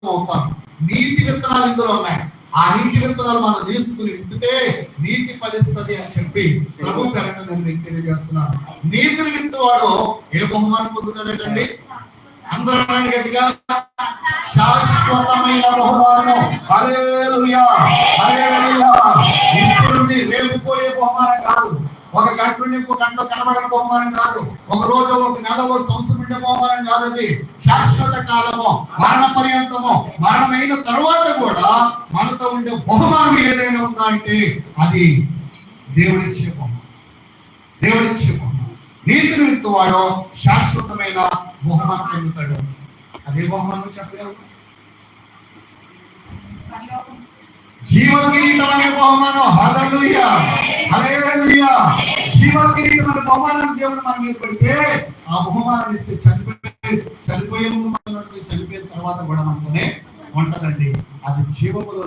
అవుతాం. నీతి విత్తనాలు ఇందులో ఉన్నాయి. ఆ నీతి విత్తనాలు మనం తీసుకుని విత్తితే నీతి ఫలిస్తుంది అని చెప్పి ప్రభు కరెంట్ నేను మీకు తెలియజేస్తున్నాను. నీతిని విత్తువాడు ఏ బహుమానం పొందుతాడటండి? అందరూ గట్టిగా శాశ్వతమైన బహుమానం. హల్లెలూయా, హల్లెలూయా. ఇప్పుడు రేపు పోయే బహుమానం కాదు, ఒక గంట నుండి ఇంకో గంటలో కనబడిన బహుమానం కాదు, ఒక రోజు ఒక నెల ఒక సంవత్సరం ఉండే బహుమానం కాదు. అది శాశ్వత కాలము, మరణ పర్యంతము, మరణమైన తర్వాత కూడా మనతో ఉండే బహుమానం ఏదైనా ఉందా అంటే అది దేవుడిచ్చే బహుమానం. దేవుడిచ్చే బహుమానం. నీతిని విత్తువాడు శాశ్వతమైన బహుమానం పొందుతాడు. అదే బహుమానం చెప్పగలరు? జీవ కిరీటం అనే బహుమానం. హల్లెలూయా, హల్లెలూయా. జీవ కిరీటం అనే బహుమానాన్ని దేవుడు మన మీద పెడితే ఆ బహుమానాన్ని ఇస్తే చనిపోయే ముందు మనం చనిపోయిన తర్వాత కూడా మనతోనే ఉంటదండి. అది జీవములో